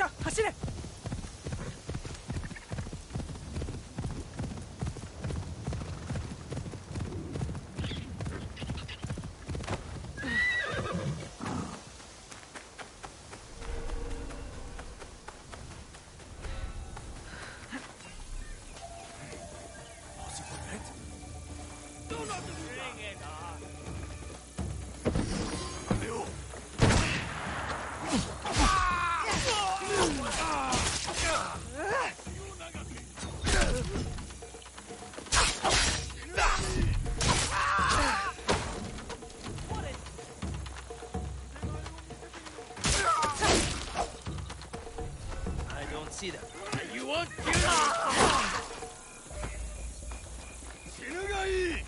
さあ走れ。See that? You won't kill me! 死ぬがいい!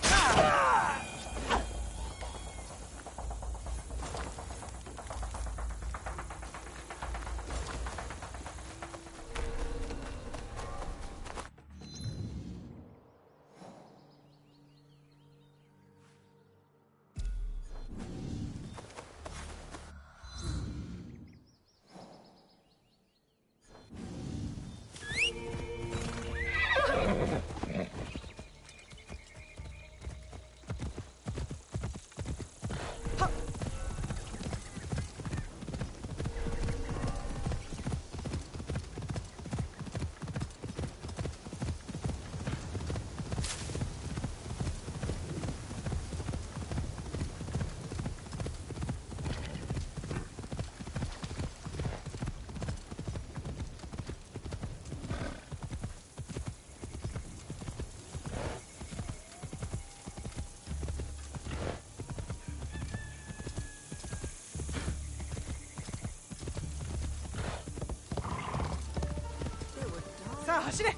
さあ走れ。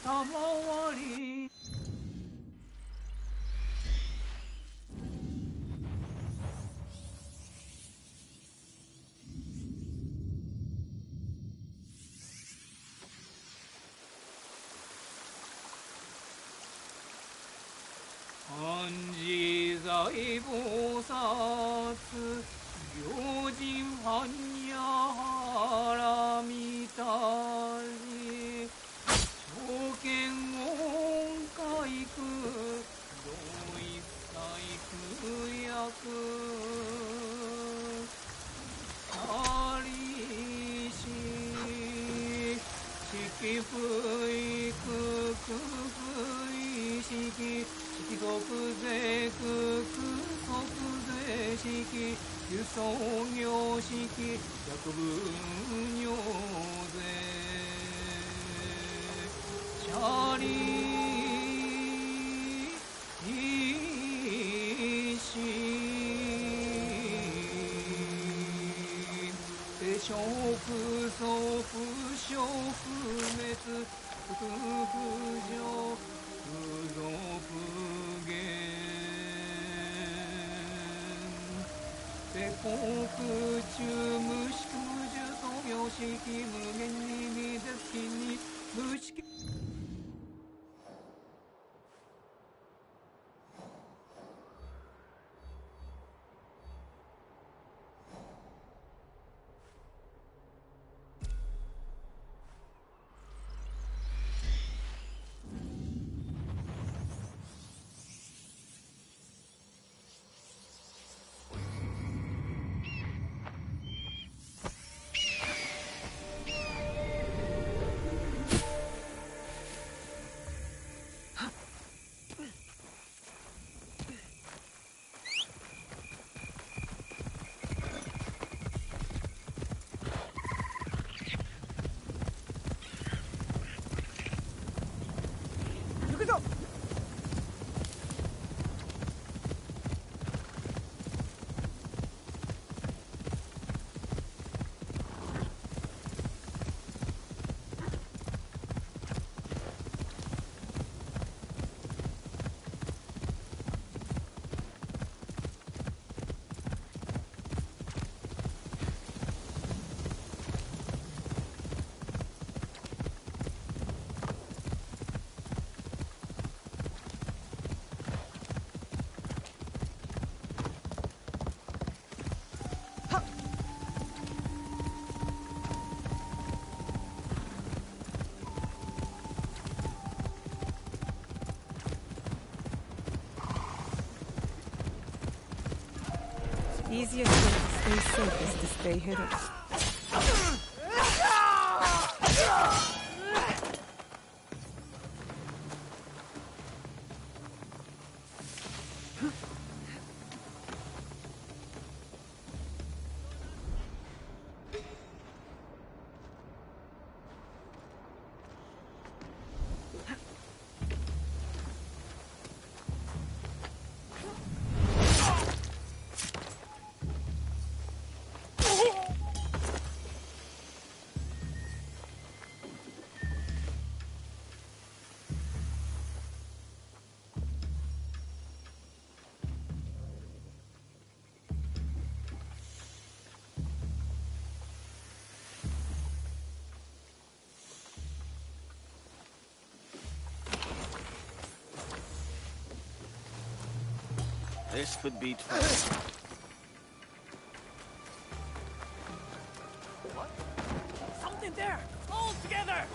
たまわり安自在菩薩行人般若波羅蜜多利証券音階空同一細空薬他利し式不意空空不意式式即税空空即税式輸送業式百分業税チャリしで小不足不傷不滅不不上不増不減で航空中無色無重創業式無限に未絶に無識行くぞ。Easiest way to stay safe is to stay hidden. This could be fun. What? Something there! All together!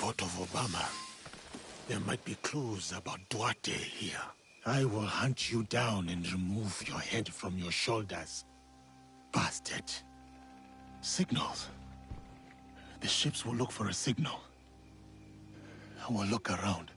thought of Obama. There might be clues about Duarte here. I will hunt you down and remove your head from your shoulders. Bastard. Signals. The ships will look for a signal. I will look around.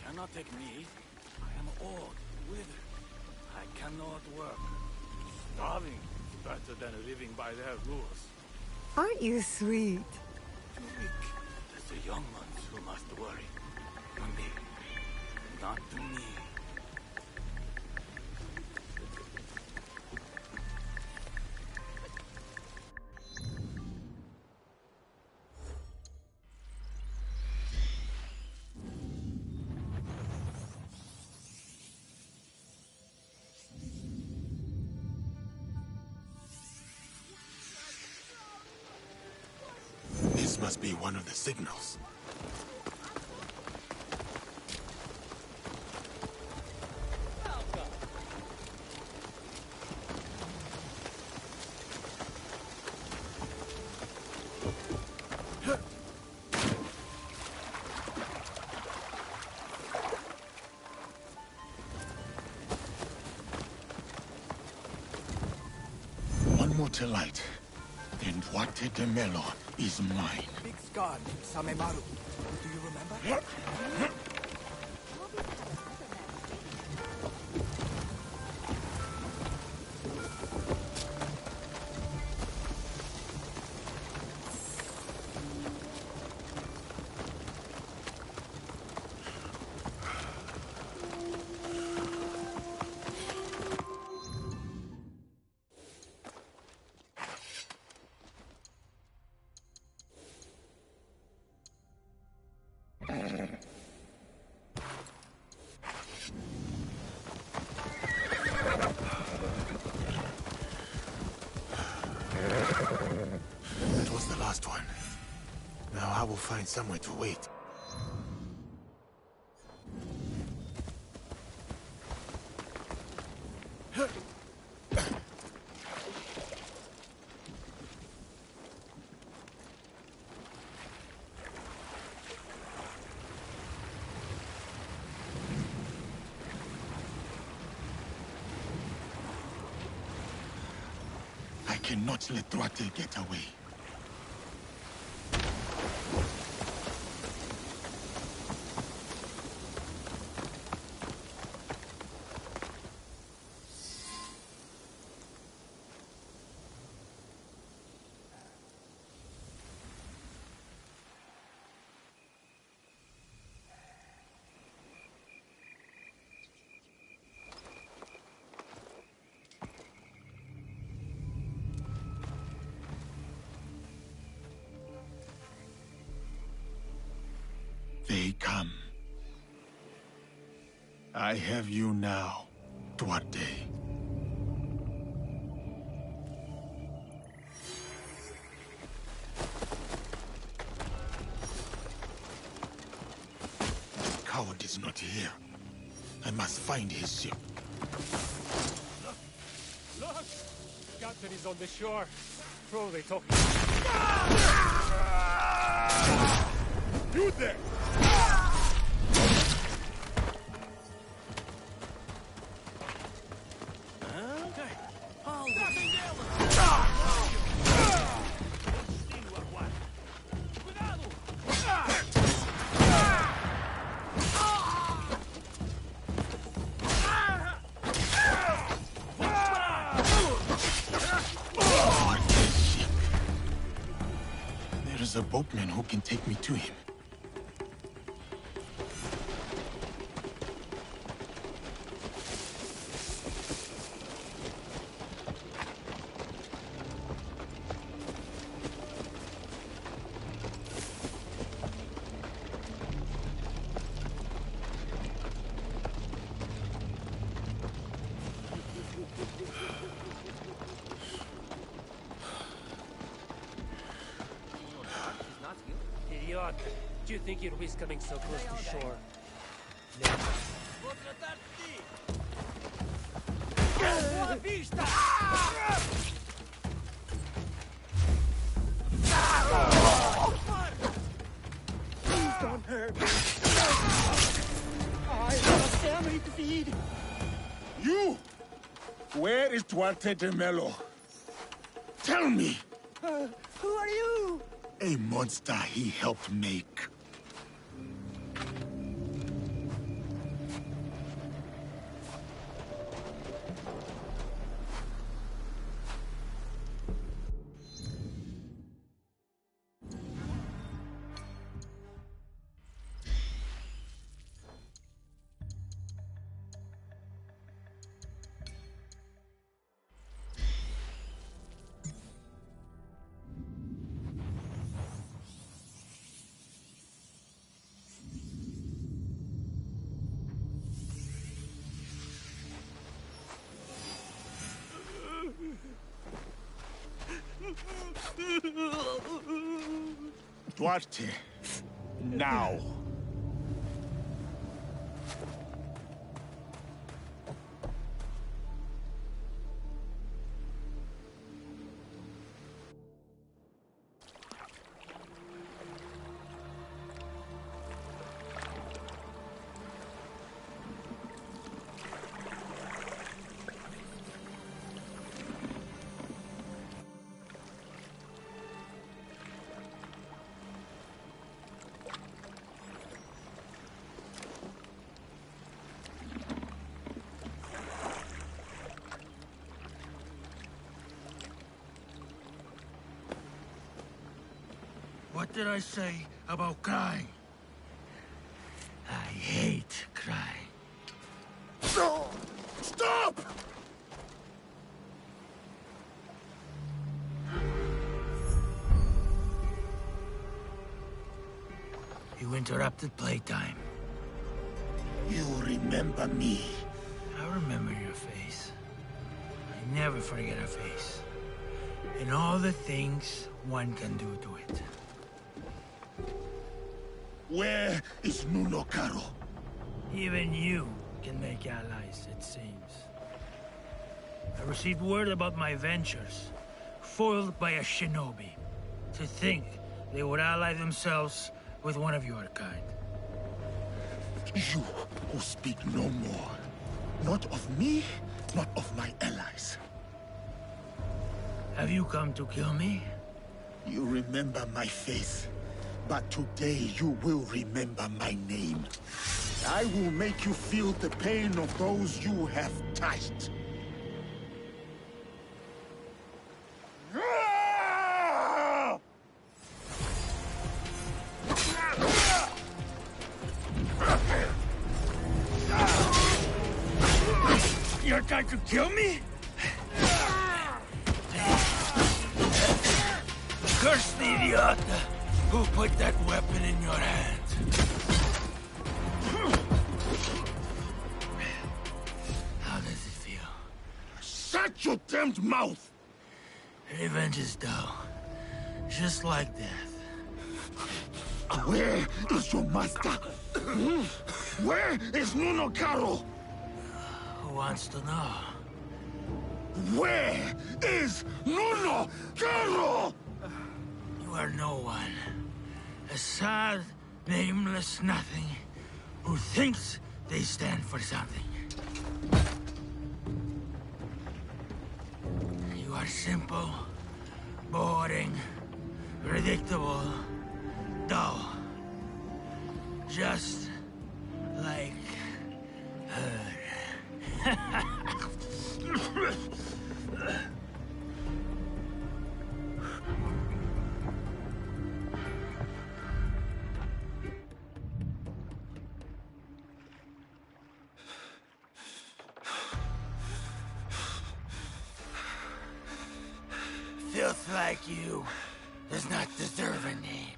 Cannot take me. I am old, withered. I cannot work. Starving is better than living by their rules. Aren't you sweet? Too weak. It is the young ones who must worry. To me, not to me. This must be one of the signals. One more to light. Then Duarte de Melo is mine. Big scar named Samemaru. Do you remember? That was the last one. Now I will find somewhere to wait. I cannot let Duarte get away. They come. I have you now, Duarte. The coward is not here. I must find his ship. Look! Captain is on the shore. Probably talking. You there! Okay. All There's a boatman who can take me to him. Idiot! Do you think you'd risk coming so close to shore? Please don't hurt me. I have a family to feed. You! Where is Duarte de Mello? Tell me! Who are you? A monster he helped make. Duarte, now. What did I say about crying? I hate crying. No! Stop! You interrupted playtime. You remember me. I remember your face. I never forget a face. And all the things one can do to it. Where is Nuno Caro? Even you can make allies, it seems. I received word about my ventures, foiled by a shinobi. To think they would ally themselves with one of your kind. You who speak no more. Not of me, not of my allies. Have you come to kill me? You remember my face, but today you will remember my name. I will make you feel the pain of those you have touched. You're trying to kill me? Curse the idiot who put that weapon in your hand. How does it feel? Shut your damned mouth! Revenge is dull, just like death. Where is your master? Where is Nuno Caro? Who wants to know? Where is Nuno Caro? You are no one. A sad, nameless nothing who thinks they stand for something. You are simple, boring, predictable, dull. Just like her. youth like you does not deserve a name.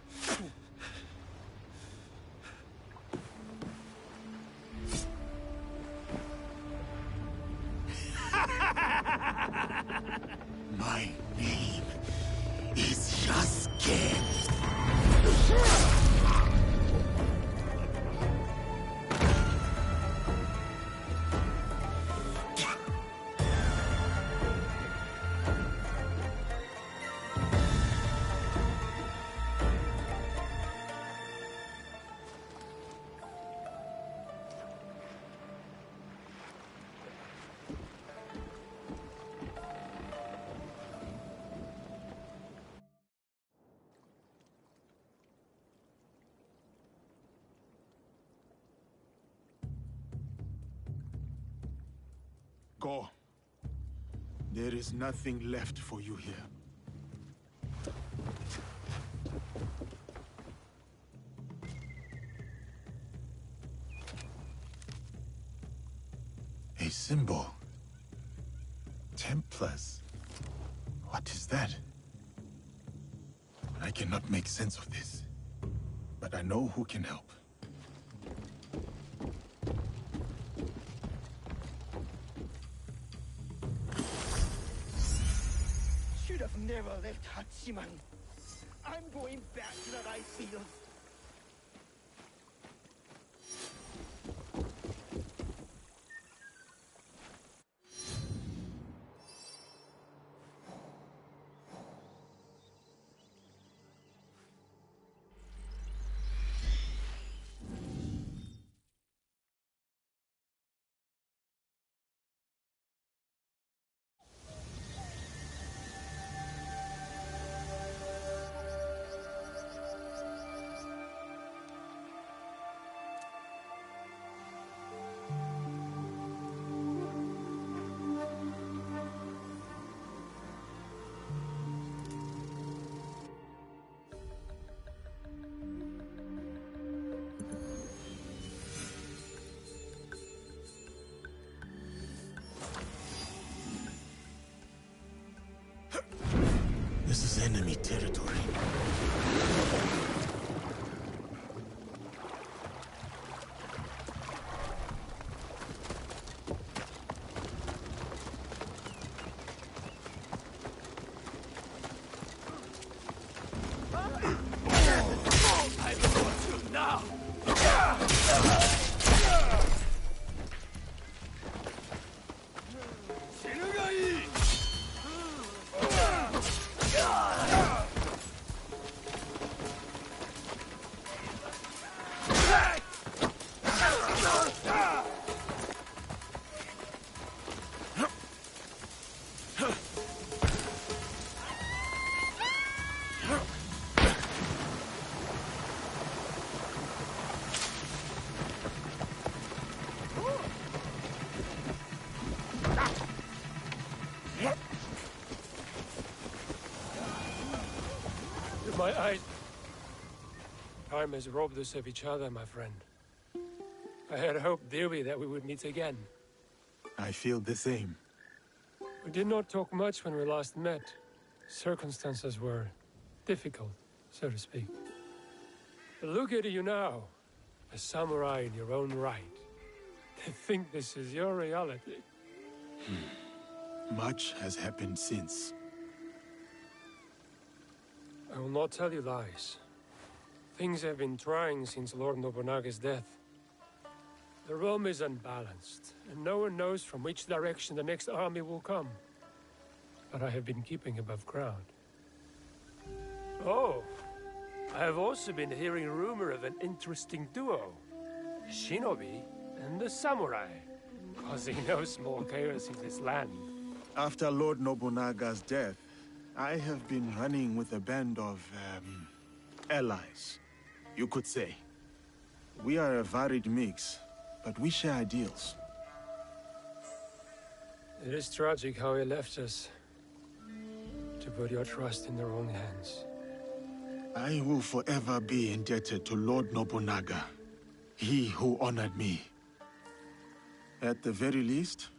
My name is Yasuke. Go. There is nothing left for you here. A symbol. Templars. What is that? I cannot make sense of this, but I know who can help. Should have never left Hachiman. I'm going back to the rice fields. This is enemy territory. I want you now! My eyes. Time has robbed us of each other, my friend. I had hoped dearly that we would meet again. I feel the same. We did not talk much when we last met. Circumstances were difficult, so to speak. But look at you now, a samurai in your own right. To think this is your reality. Much has happened since. I will not tell you lies. Things have been trying since Lord Nobunaga's death. The realm is unbalanced, and no one knows from which direction the next army will come. But I have been keeping above ground. Oh, I have also been hearing rumor of an interesting duo. A shinobi and a samurai, causing no small chaos in this land. After Lord Nobunaga's death, I have been running with a band of, allies, you could say. We are a varied mix, but we share ideals. It is tragic how he left us. To put your trust in the wrong hands. I will forever be indebted to Lord Nobunaga, he who honored me. At the very least,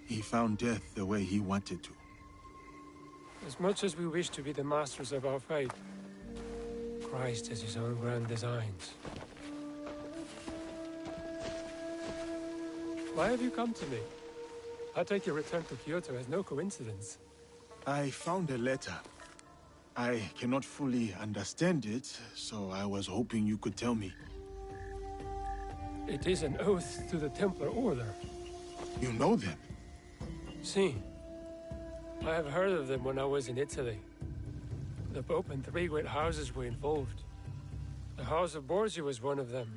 he found death the way he wanted to. As much as we wish to be the masters of our fate, Christ has his own grand designs. Why have you come to me? I take your return to Kyoto as no coincidence. I found a letter. I cannot fully understand it, so I was hoping you could tell me. It is an oath to the Templar Order. You know them? Si. I have heard of them when I was in Italy. The Pope and 3 great houses were involved. The House of Borgia was one of them.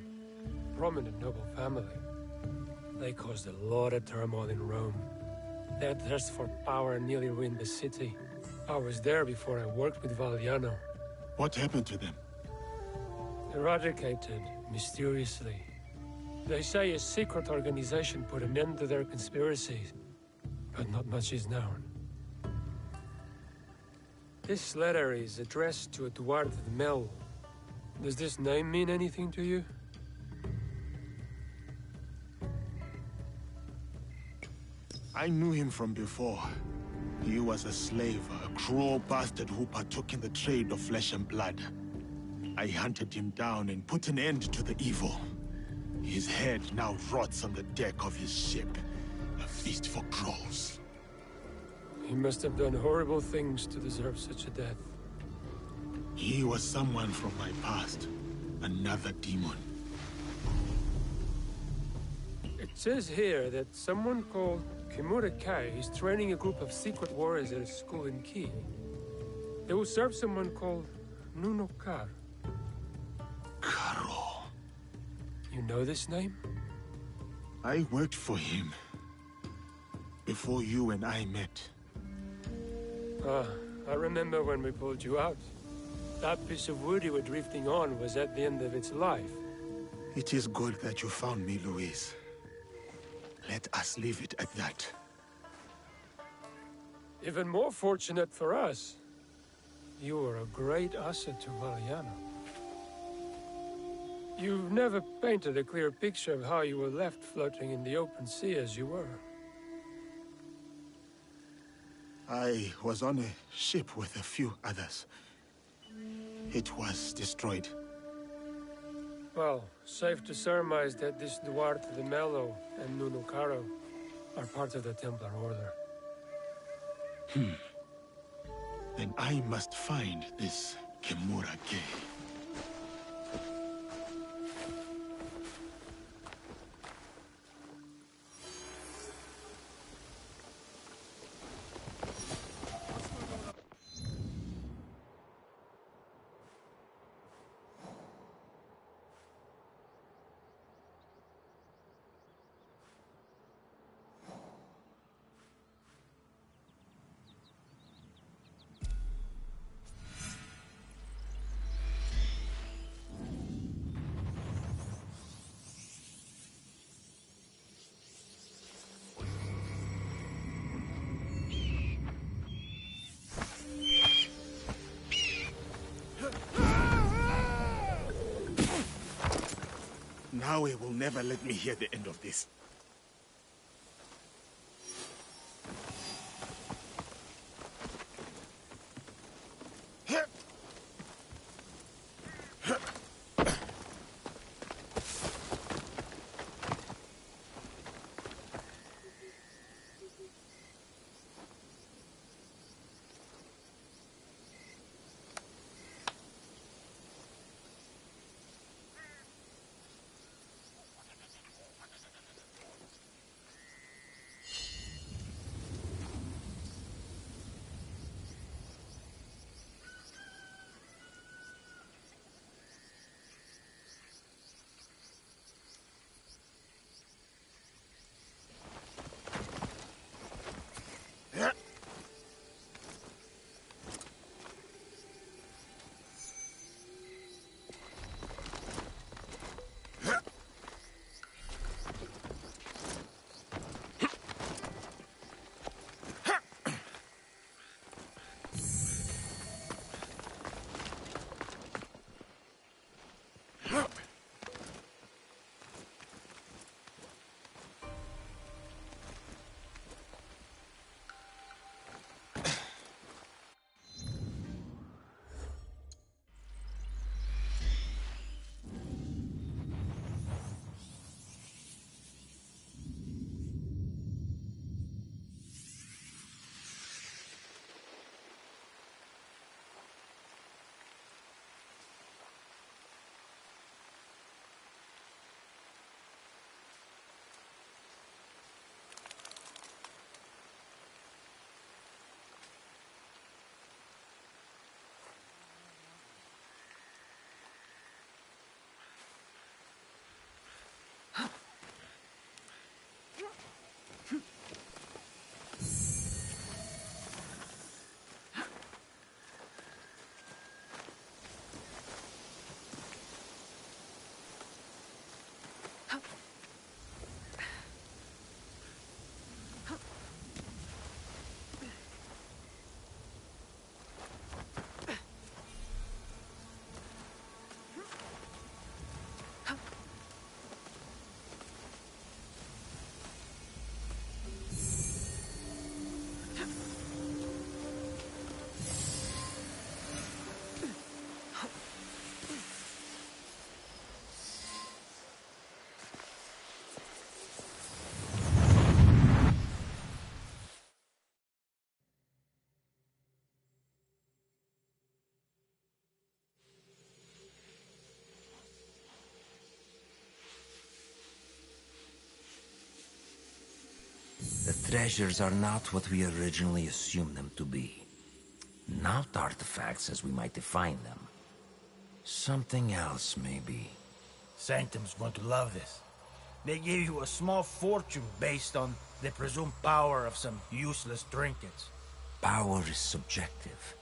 Prominent noble family. They caused a lot of turmoil in Rome. Their thirst for power nearly ruined the city. I was there before I worked with Valliano. What happened to them? Eradicated, mysteriously. They say a secret organization put an end to their conspiracies, but not much is known. This letter is addressed to Eduardo de Mello. Does this name mean anything to you? I knew him from before. He was a slave, a cruel bastard who partook in the trade of flesh and blood. I hunted him down and put an end to the evil. His head now rots on the deck of his ship, a feast for crows. He must have done horrible things to deserve such a death. He was someone from my past, another demon. It says here that someone called Kimura Kai is training a group of secret warriors at a school in Ki. They will serve someone called Nuno Kar. Karo. You know this name? I worked for him before you and I met. Ah, I remember when we pulled you out. That piece of wood you were drifting on was at the end of its life. It is good that you found me, Luis. Let us leave it at that. Even more fortunate for us. You were a great asset to Valliano. You've never painted a clear picture of how you were left floating in the open sea as you were. I was on a ship with a few others. It was destroyed. Well, safe to surmise that this Duarte de Mello and Nuno Caro are part of the Templar Order. Then I must find this Kimura Kei. Now it will never let me hear the end of this. treasures are not what we originally assumed them to be. Not artifacts as we might define them. Something else, maybe. Sanctum's going to love this. They gave you a small fortune based on the presumed power of some useless trinkets. Power is subjective.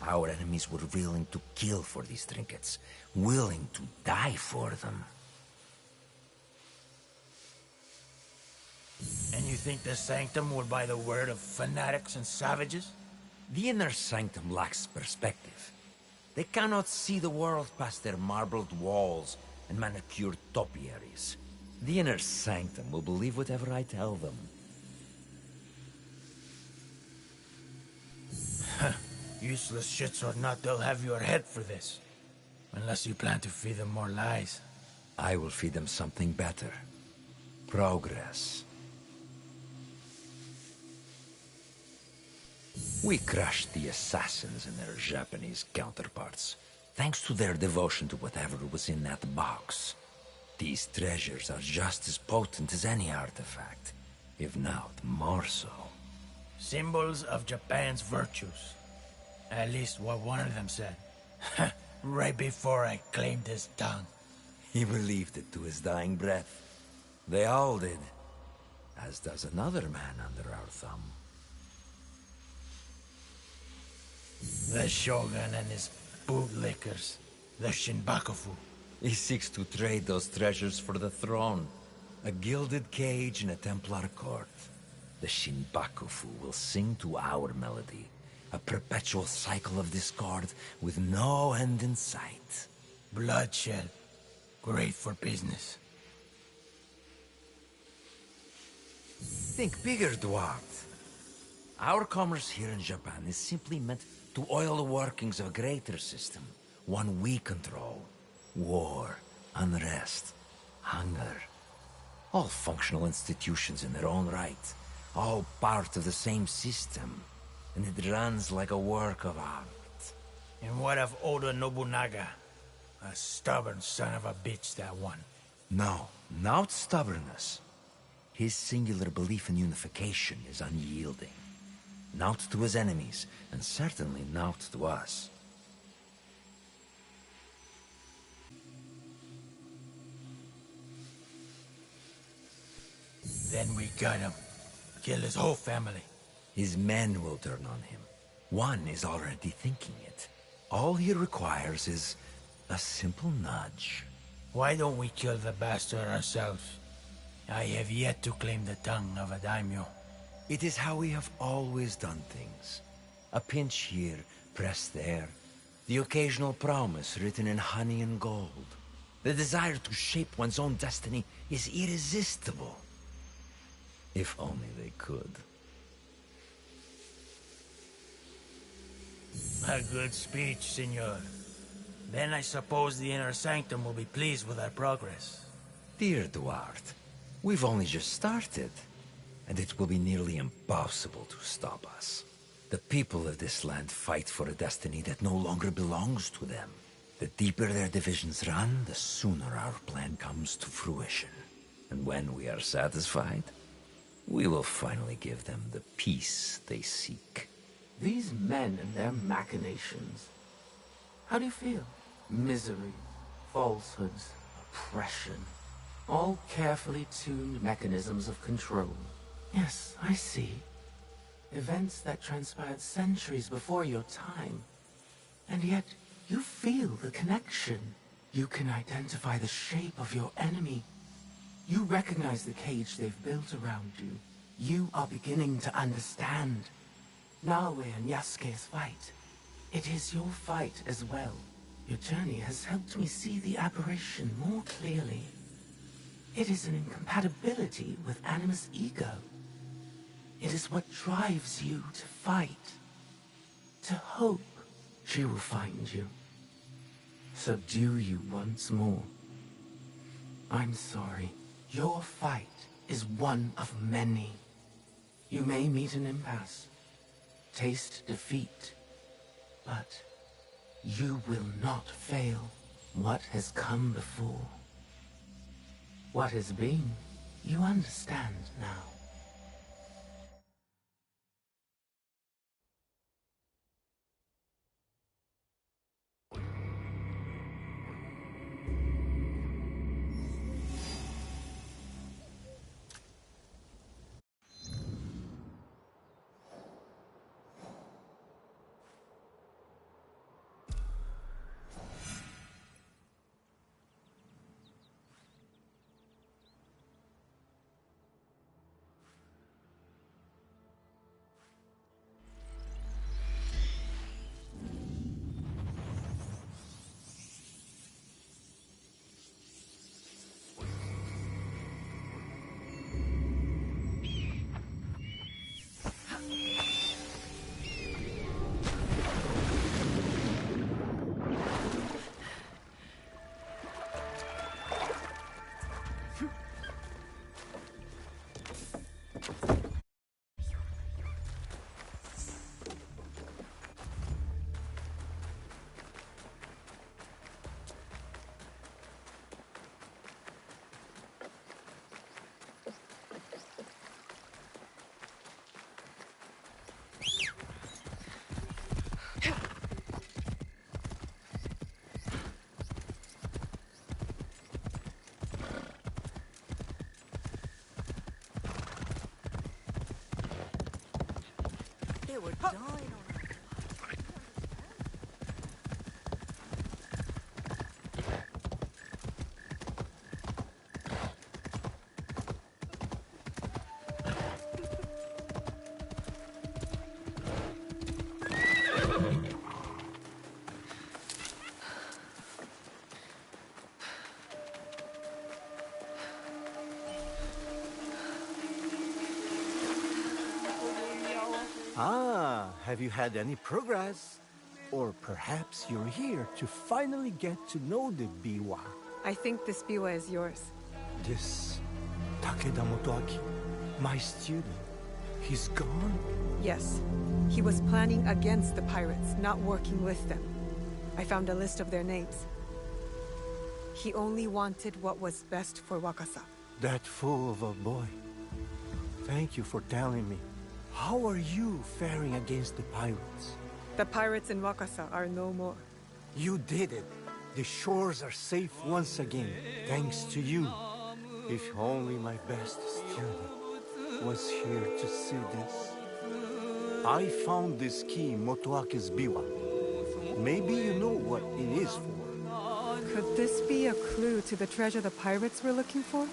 Our enemies were willing to kill for these trinkets, willing to die for them. And you think the Sanctum will buy the word of fanatics and savages? The inner sanctum lacks perspective. They cannot see the world past their marbled walls and manicured topiaries. The inner sanctum will believe whatever I tell them. Useless shits or not, they'll have your head for this. Unless you plan to feed them more lies. I will feed them something better. Progress. We crushed the assassins and their Japanese counterparts, thanks to their devotion to whatever was in that box. These treasures are just as potent as any artifact, if not more so. Symbols of Japan's virtues. At least what one of them said. Right before I claimed his tongue. He believed it to his dying breath. They all did. As does another man under our thumb. The Shogun and his bootlickers. The Shinbakufu. He seeks to trade those treasures for the throne. A gilded cage in a Templar court. The Shinbakufu will sing to our melody. A perpetual cycle of discord with no end in sight. Bloodshed. Great for business. Think bigger, Duarte. Our commerce here in Japan is simply meant to oil the workings of a greater system. One we control. War, unrest, hunger. All functional institutions in their own right. All part of the same system. And it runs like a work of art. And what of Oda Nobunaga? A stubborn son of a bitch, that one. No, not stubbornness. His singular belief in unification is unyielding. Not to his enemies, and certainly not to us. Then we got him. Kill his whole family. His men will turn on him. One is already thinking it. All he requires is a simple nudge. Why don't we kill the bastard ourselves? I have yet to claim the tongue of a daimyo. It is how we have always done things. A pinch here, pressed there. The occasional promise written in honey and gold. The desire to shape one's own destiny is irresistible. If only they could. A good speech, senor. Then I suppose the Inner Sanctum will be pleased with our progress. Dear Duarte, we've only just started, and it will be nearly impossible to stop us. The people of this land fight for a destiny that no longer belongs to them. The deeper their divisions run, the sooner our plan comes to fruition. And when we are satisfied, we will finally give them the peace they seek. These men and their machinations. How do you feel? Misery, falsehoods, oppression. All carefully tuned mechanisms of control. Yes, I see. Events that transpired centuries before your time. And yet, you feel the connection. You can identify the shape of your enemy. You recognize the cage they've built around you. You are beginning to understand. Naoe and Yasuke's fight. It is your fight as well. Your journey has helped me see the aberration more clearly. It is an incompatibility with Animus' ego. It is what drives you to fight. To hope she will find you. Subdue you once more. I'm sorry. Your fight is one of many. You may meet an impasse. Taste defeat. But you will not fail. What has come before? What has been, you understand now. we're dying on Ah, have you had any progress? Or perhaps you're here to finally get to know the Biwa. I think this biwa is yours. This Takeda Motoaki, my student, he's gone? Yes. He was planning against the pirates, not working with them. I found a list of their names. He only wanted what was best for Wakasa. That fool of a boy. Thank you for telling me. How are you faring against the pirates? The pirates in Wakasa are no more. You did it. The shores are safe once again, thanks to you. If only my best student was here to see this. I found this key in Motoake's biwa. Maybe you know what it is for. Could this be a clue to the treasure the pirates were looking for?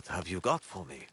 What have you got for me?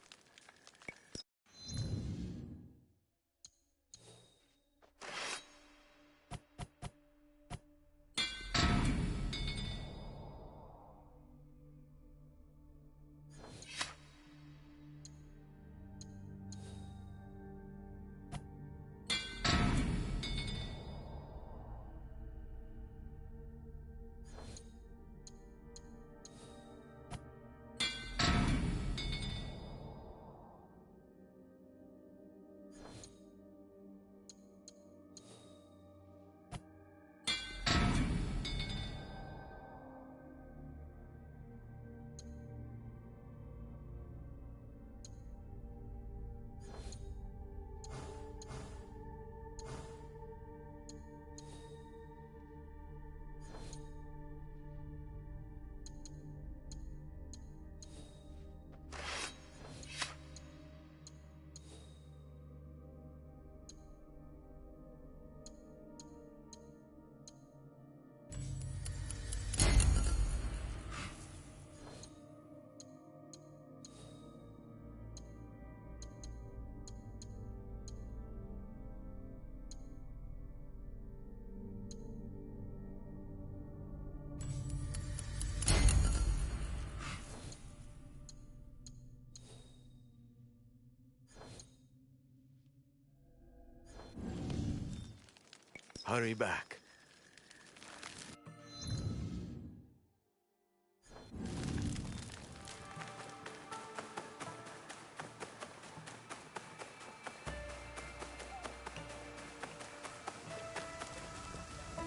Hurry back.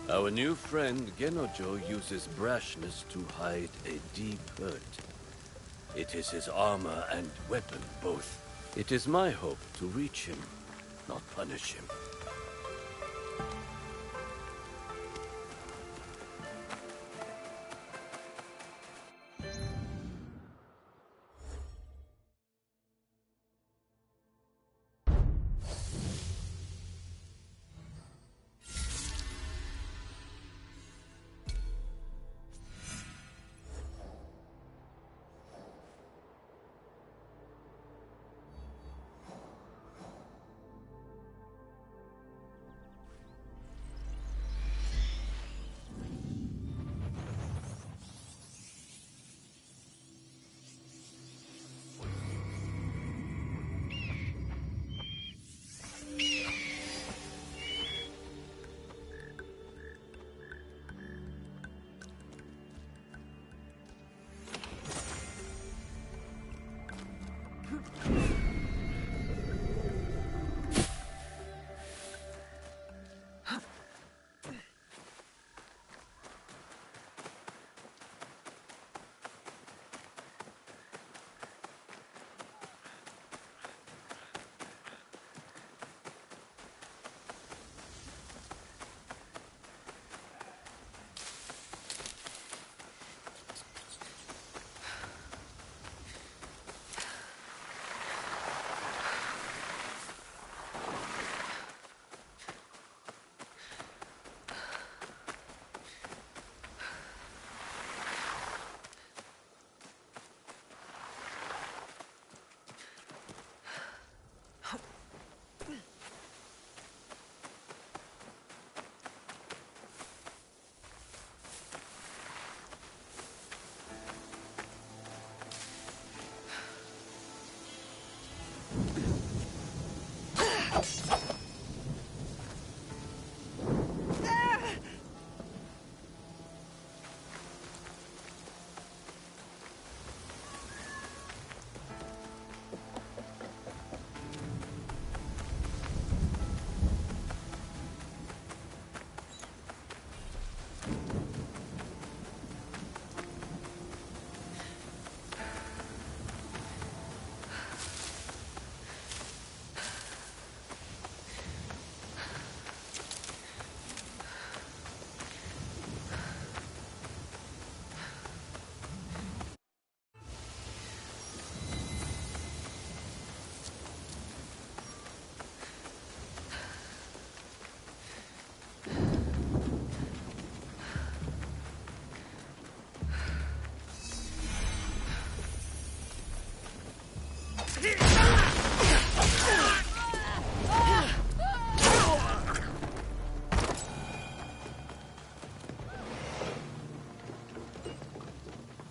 Our new friend Genojo uses brashness to hide a deep hurt. It is his armor and weapon both. It is my hope to reach him, not punish him.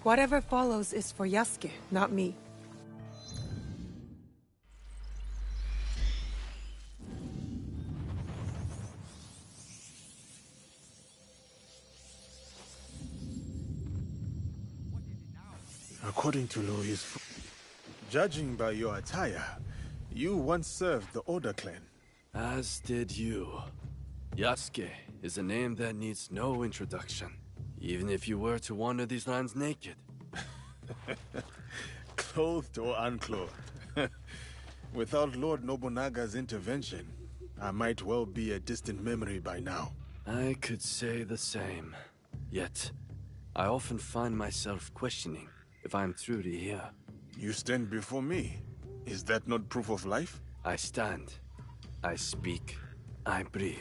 Whatever follows is for Yasuke, not me. According to Louis, judging by your attire, you once served the Oda clan. As did you. Yasuke is a name that needs no introduction, even if you were to wander these lands naked. Clothed or unclothed. Without Lord Nobunaga's intervention, I might well be a distant memory by now. I could say the same. Yet, I often find myself questioning if I'm truly here. You stand before me. Is that not proof of life? I stand. I speak. I breathe.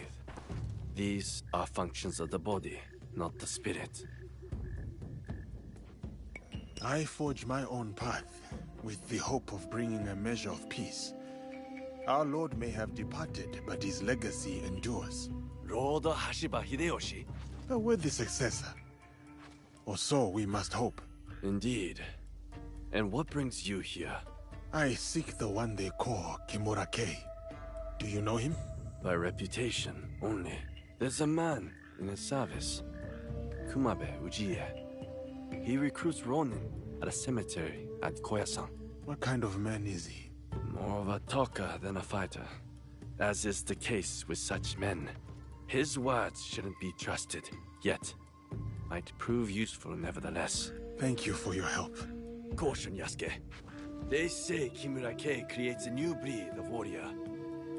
These are functions of the body, not the spirit. I forge my own path, with the hope of bringing a measure of peace. Our Lord may have departed, but his legacy endures. Lord Hashiba Hideyoshi? A worthy successor. Or so we must hope. Indeed. And what brings you here? I seek the one they call Kimura-kei. Do you know him? By reputation only. There's a man in his service, Kumabe Ujie. He recruits Ronin at a cemetery at Koyasan. What kind of man is he? More of a talker than a fighter, as is the case with such men. His words shouldn't be trusted, yet might prove useful nevertheless. Thank you for your help. Caution, Yasuke. They say Kimura-kei creates a new breed of warrior.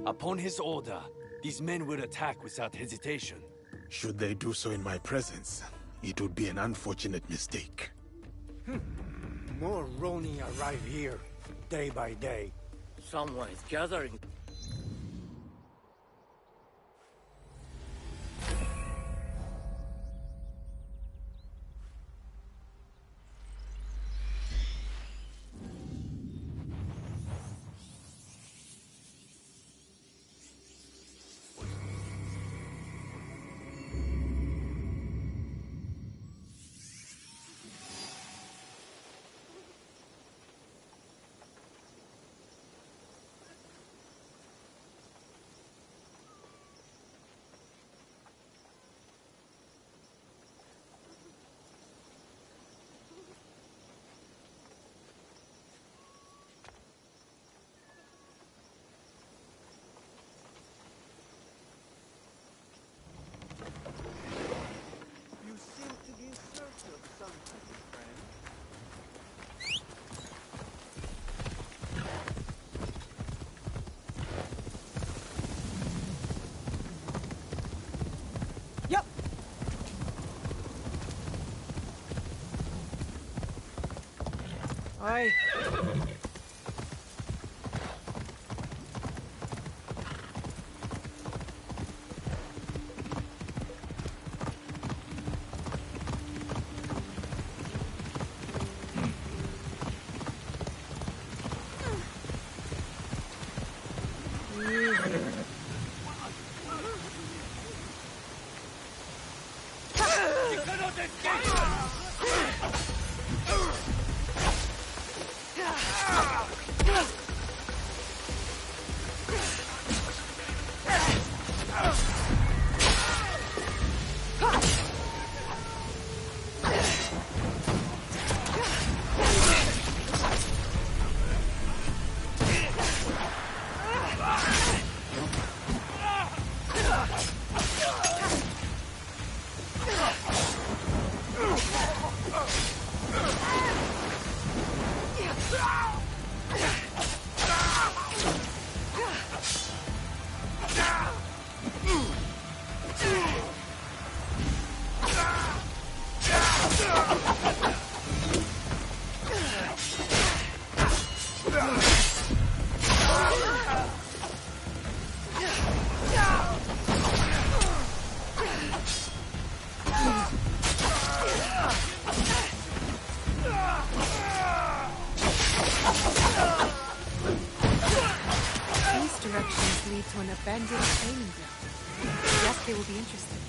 Upon his order, these men will attack without hesitation. Should they do so in my presence, it would be an unfortunate mistake. More Ronin arrive here, day by day. Someone is gathering. Aye. lead to an abandoned training ground. Yes, they will be interested.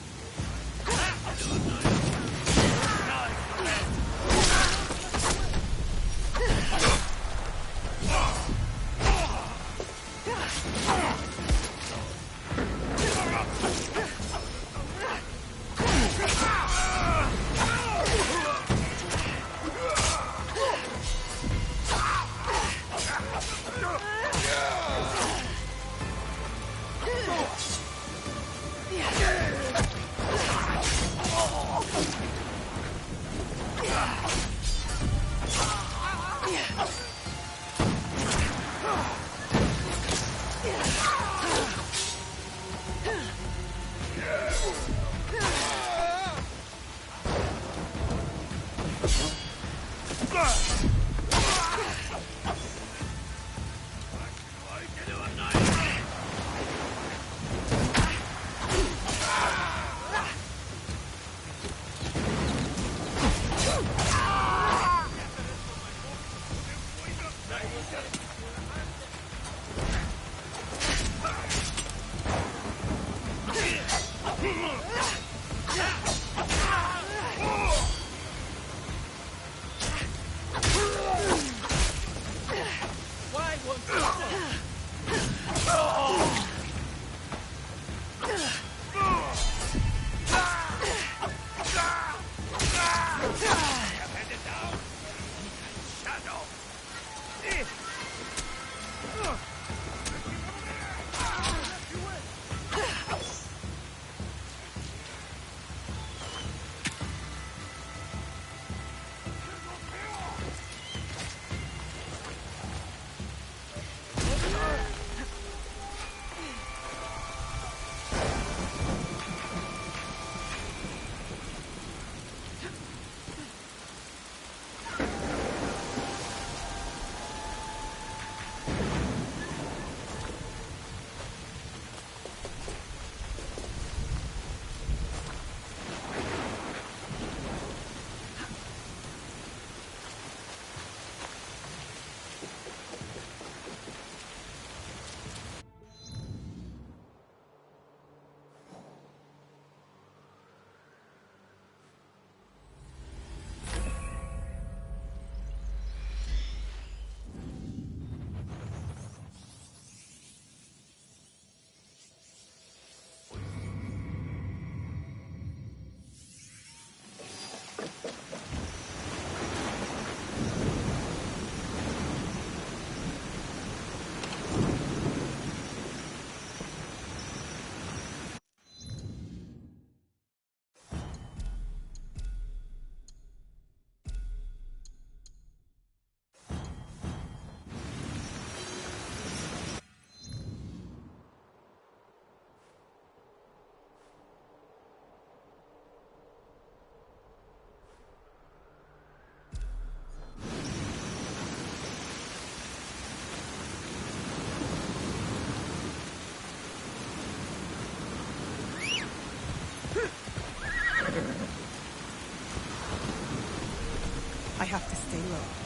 I have to stay low.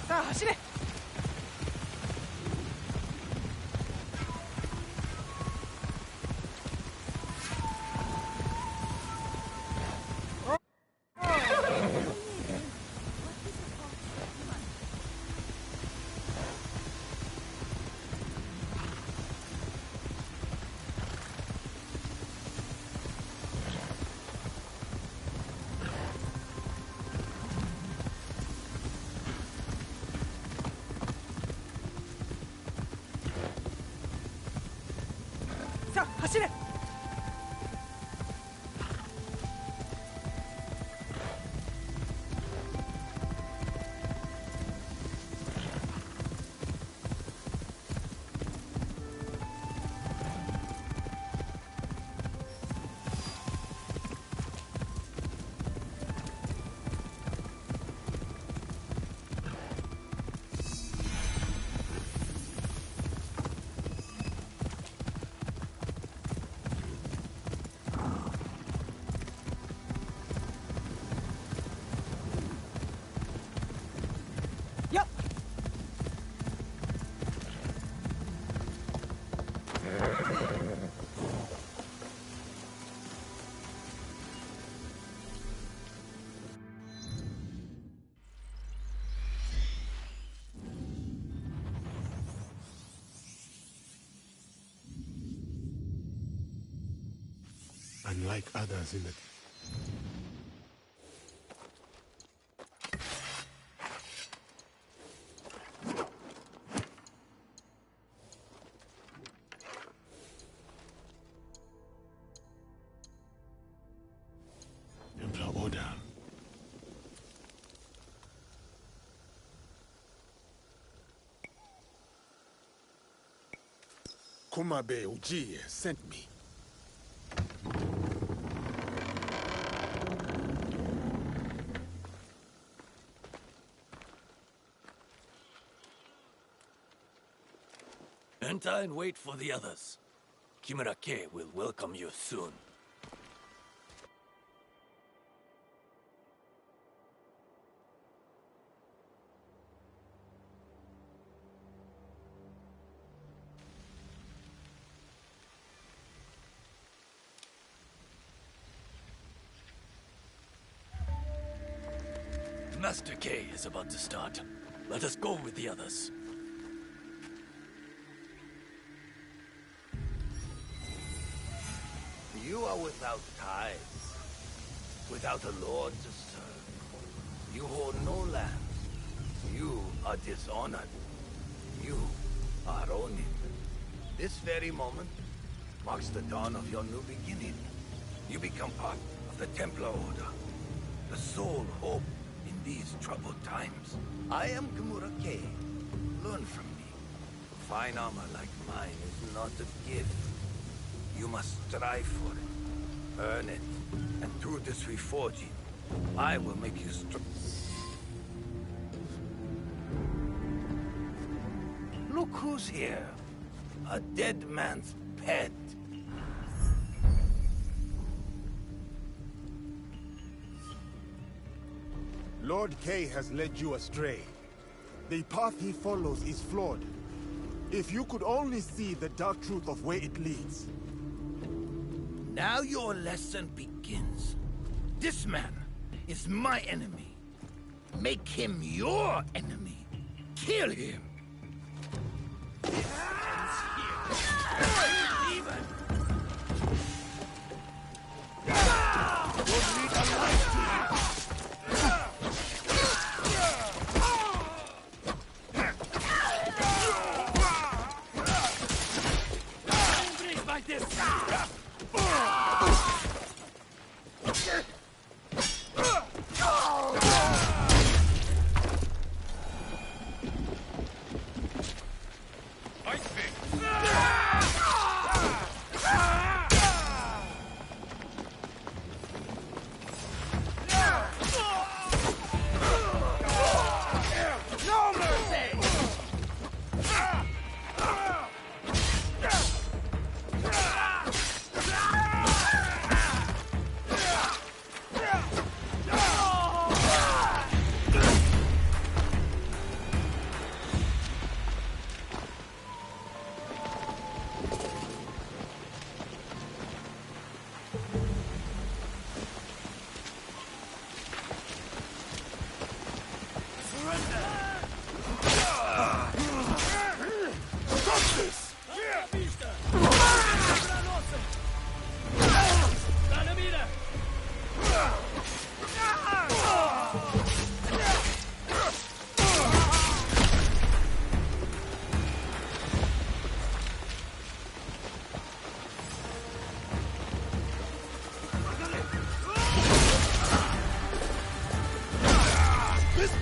자, 走れ! 자, 走れ! unlike others in the... Emperor Oda. Kumabe Ujiye sent me. Enter and wait for the others. Kimura-Kei will welcome you soon. Master Kei is about to start. Let us go with the others. You are without ties, without a lord to serve. You hold no land. You are dishonored. You are Ronin. This very moment marks the dawn of your new beginning. You become part of the Templar Order, the sole hope in these troubled times. I am Kimura-Kei. Learn from me. Fine armor like mine is not a gift. You must strive for it, earn it, and through this reforging, I will make you strong. Look who's here. A dead man's pet. Lord Kei has led you astray. The path he follows is flawed. If you could only see the dark truth of where it leads. Now your lesson begins. This man is my enemy. Make him your enemy. Kill him.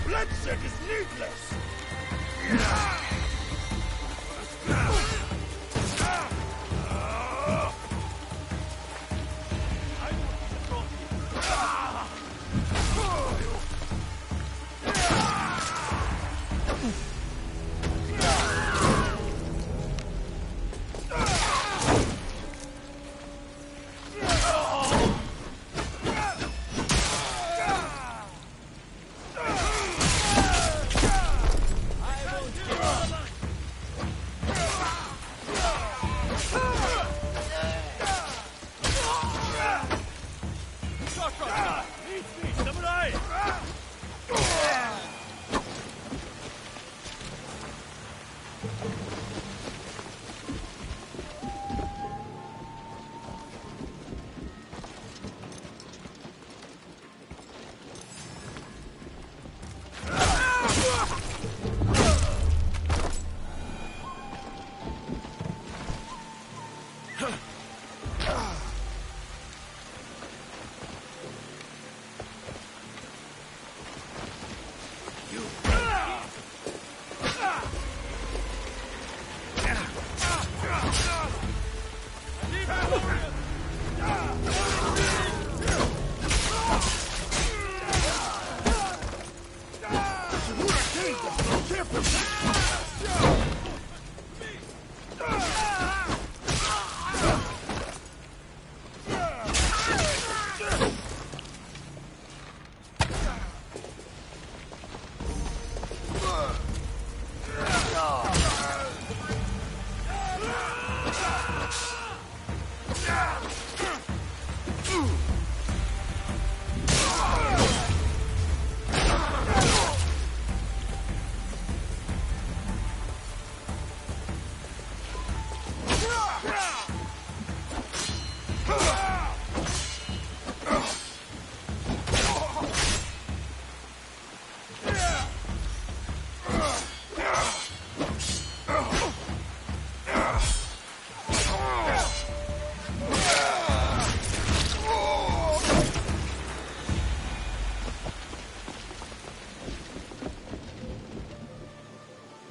Bloodshed is needless!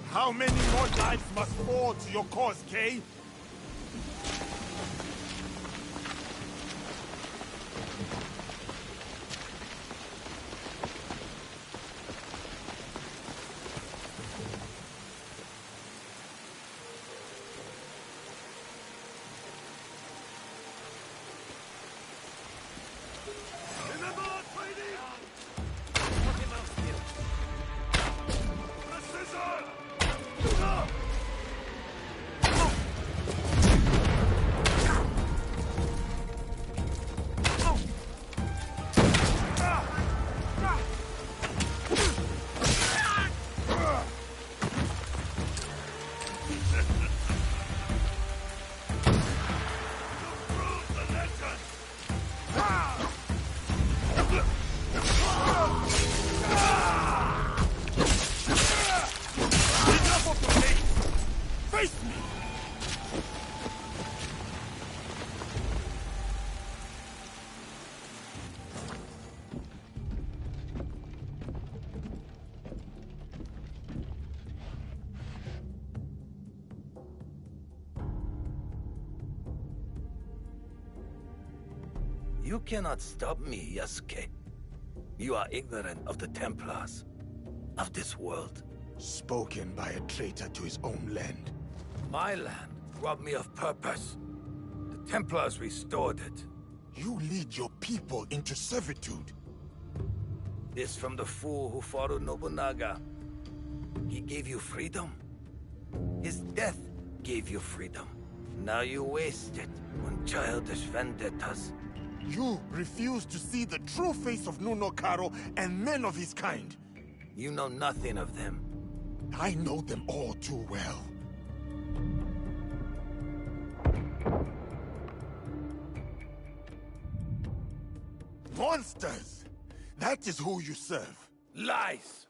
How many more lives must fall to your cause, Kay? You cannot stop me, Yasuke. You are ignorant of the Templars, of this world. Spoken by a traitor to his own land. My land robbed me of purpose. The Templars restored it. You lead your people into servitude. This from the fool who followed Nobunaga. He gave you freedom. His death gave you freedom. Now you waste it on childish vendettas. You refuse to see the true face of Nunokaro and men of his kind. You know nothing of them. I know them all too well. Monsters! That is who you serve. Lies!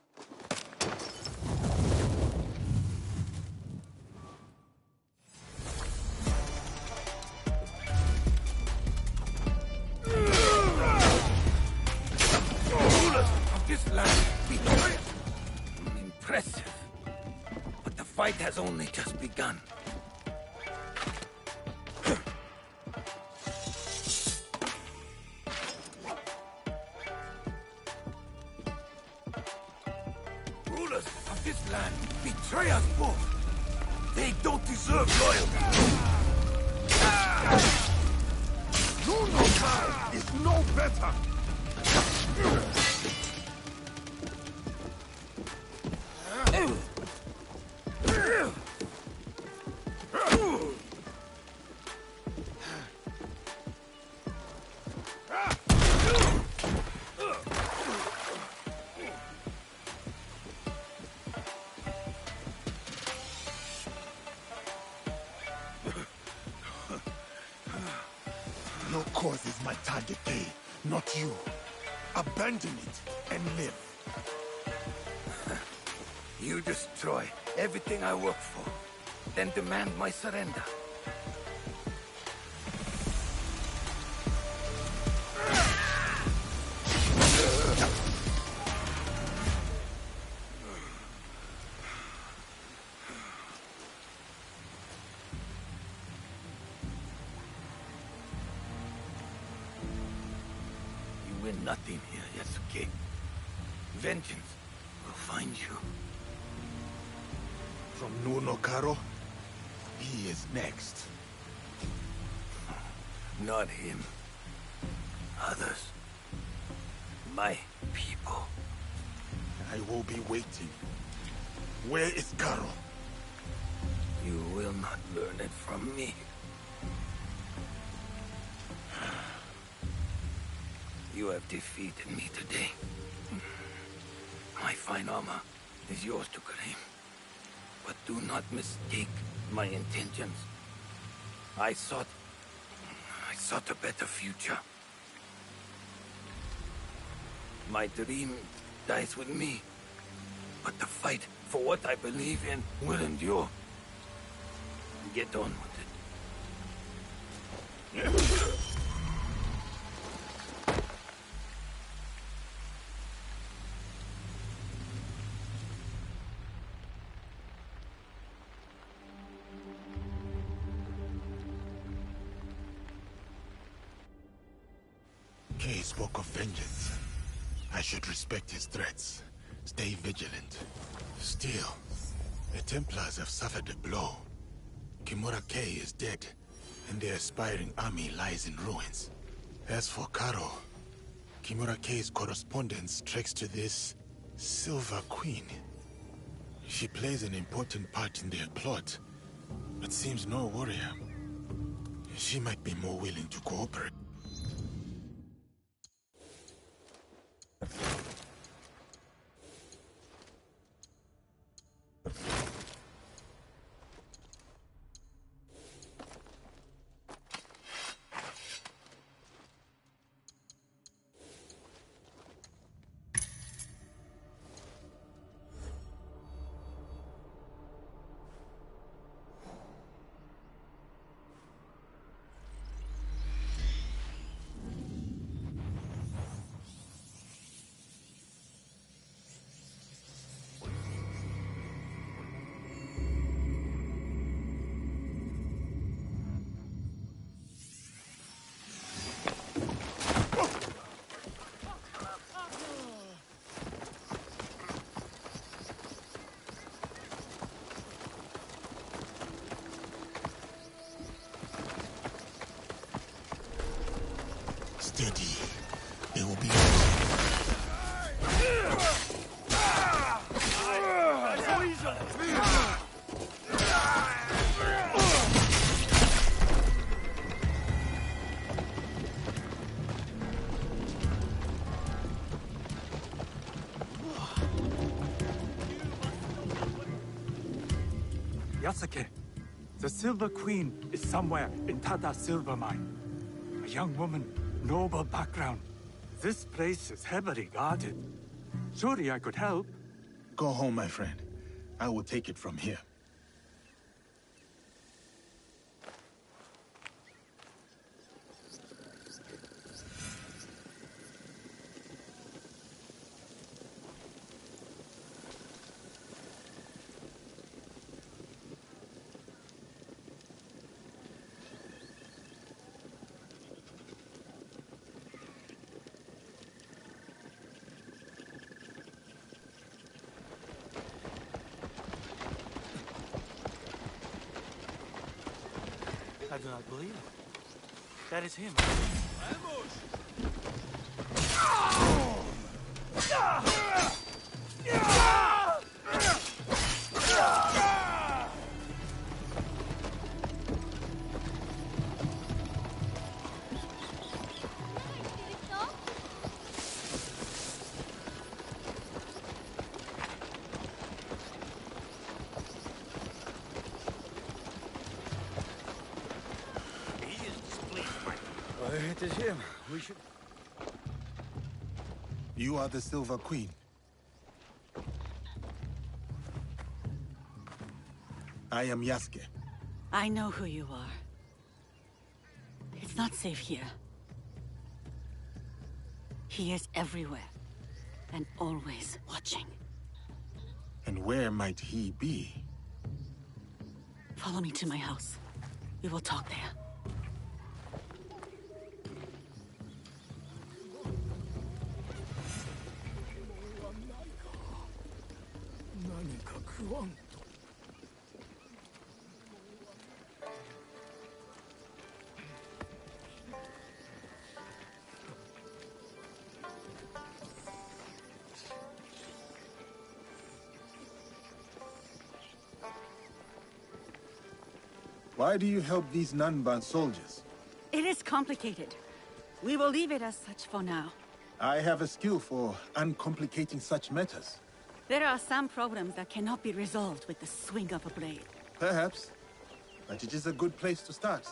This land betrayed. Impressive. But the fight has only just begun. Rulers of this land betray us both. They don't deserve loyalty. Nunokaro is no better. Your cause is my target, Kay, not you. Abandon it and live. You destroy everything I work for, then demand my surrender. You win nothing here, Yasuke. Vengeance will find you. From Nunokaro, he is next. Not him. Others. My people. I will be waiting. Where is Karo? You will not learn it from me. You have defeated me today. My fine armor is yours to claim. But do not mistake my intentions. I sought a better future. My dream dies with me. But the fight for what I believe in will endure. Get on with it. Kay spoke of vengeance. I should respect his threats. Stay vigilant. Still, the Templars have suffered a blow. Kimura Kay is dead, and their aspiring army lies in ruins. As for Karo, Kimura Kay's correspondence tracks to this Silver Queen. She plays an important part in their plot, but seems no warrior. She might be more willing to cooperate. Steady. They will be... Yasuke, the Silver Queen is somewhere in Tada Silver Mine. A young woman, noble background. This place is heavily guarded. Surely I could help. Go home, my friend. I will take it from here. I do not believe it. That is him. It is him. We should... You are the Silver Queen. I am Yasuke. I know who you are. It's not safe here. He is everywhere, and always watching. And where might he be? Follow me to my house. We will talk there. Why do you help these Nanban soldiers? It is complicated. We will leave it as such for now. I have a skill for uncomplicating such matters. There are some problems that cannot be resolved with the swing of a blade. Perhaps. But it is a good place to start.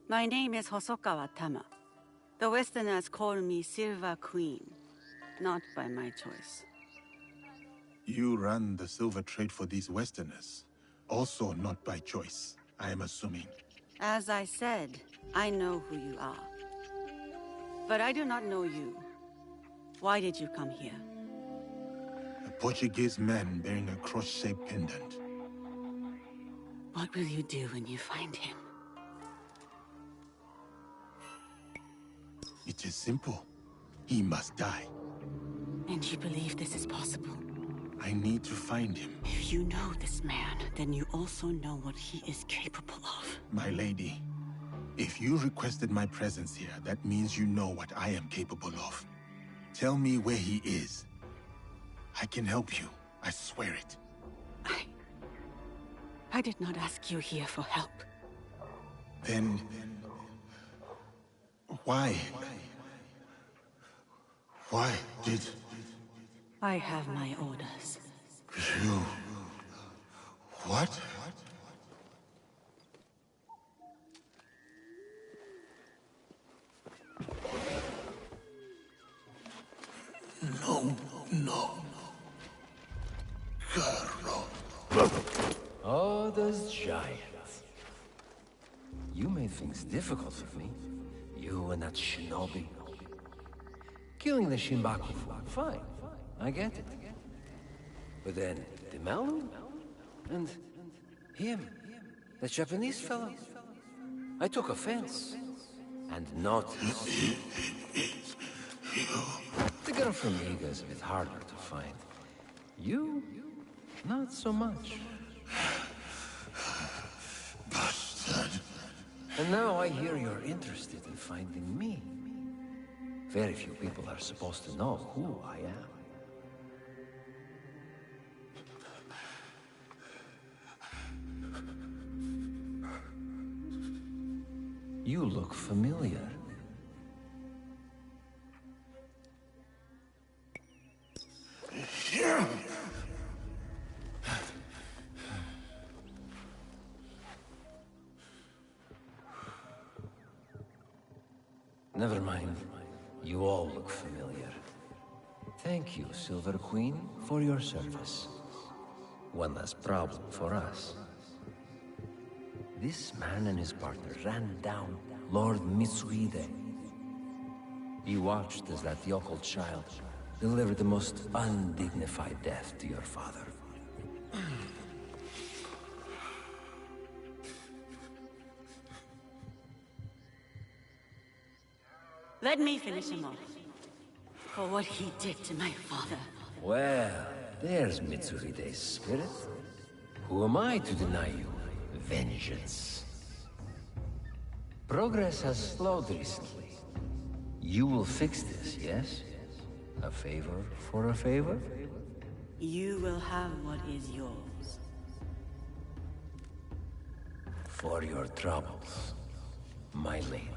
My name is Hosokawa Tama. The Westerners call me Silver Queen, not by my choice. You run the silver trade for these Westerners. Also not by choice, I am assuming. As I said, I know who you are. But I do not know you. Why did you come here? A Portuguese man bearing a cross-shaped pendant. What will you do when you find him? It is simple. He must die. And you believe this is possible? I need to find him. If you know this man, then you also know what he is capable of. My lady, if you requested my presence here, that means you know what I am capable of. Tell me where he is. I can help you. I swear it. I did not ask you here for help. Then... why? Why did... I have my orders. You... what? No, no. Girl. Oh, those giants. You made things difficult for me. You and that shinobi. Killing the Shinbaku, fine. I get it. But then, the Malu? And him, the Japanese fellow. I took offense. And not... The girl from Iga is a bit harder to find. You? Not so much. Bastard. And now I hear you're interested in finding me. Very few people are supposed to know who I am. You look familiar. Never mind. You all look familiar. Thank you, Silver Queen, for your service. One less problem for us. This man and his partner ran down Lord Mitsuhide. He watched as that yokel child delivered the most undignified death to your father. Let me finish him off. For what he did to my father. Well, there's Mitsuhide's spirit. Who am I to deny you vengeance? Progress has slowed recently. You will fix this, yes? A favor for a favor? You will have what is yours. for your troubles, my lady.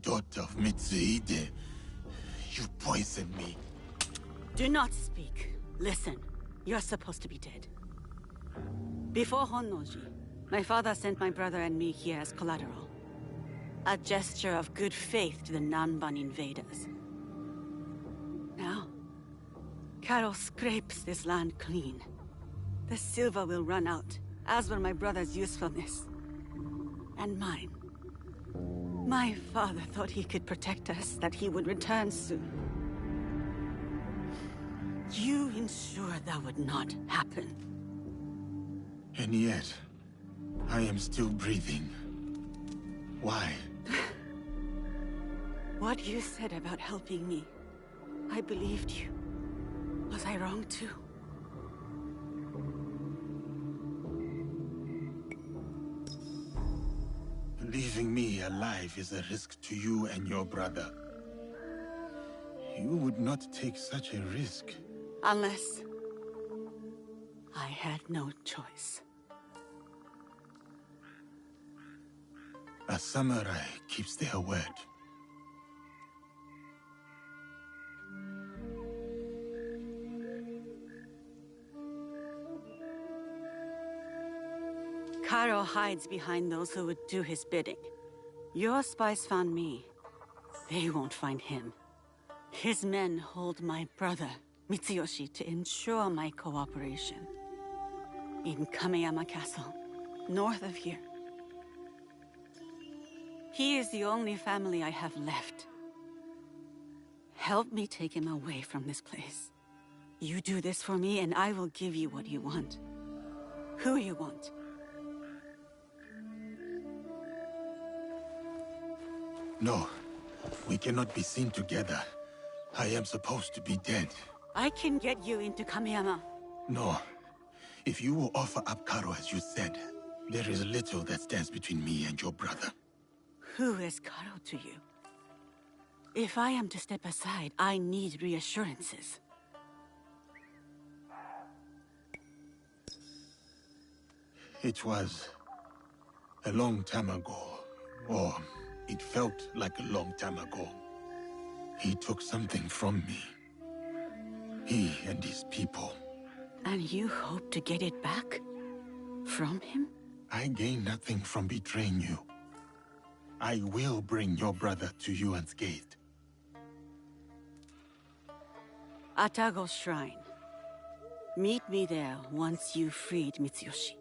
Daughter of Mitsuhide, you poisoned me. Do not speak. Listen, you're supposed to be dead. Before Honnoji, my father sent my brother and me here as collateral. A gesture of good faith to the Nanban invaders. Now, Carol scrapes this land clean. The silver will run out, as will my brother's usefulness. And mine. My father thought he could protect us, that he would return soon. You ensured that would not happen. And yet, I am still breathing. Why? What you said about helping me, I believed you. Was I wrong too? Leaving me alive is a risk to you and your brother. You would not take such a risk. Unless I had no choice. A samurai keeps their word. Karo hides behind those who would do his bidding. Your spies found me. They won't find him. His men hold my brother, Mitsuyoshi, to ensure my cooperation. In Kameyama Castle, north of here. He is the only family I have left. Help me take him away from this place. You do this for me, and I will give you what you want. Who you want. No, we cannot be seen together. I am supposed to be dead. I can get you into Kameyama. No. If you will offer up Karo as you said, there is little that stands between me and your brother. Who is Karo to you? If I am to step aside, I need reassurances. It was a long time ago, or it felt like a long time ago. He took something from me. He and his people. And you hope to get it back? From him? I gain nothing from betraying you. I will bring your brother to you unscathed. Atago Shrine. Meet me there once you've freed Mitsuyoshi.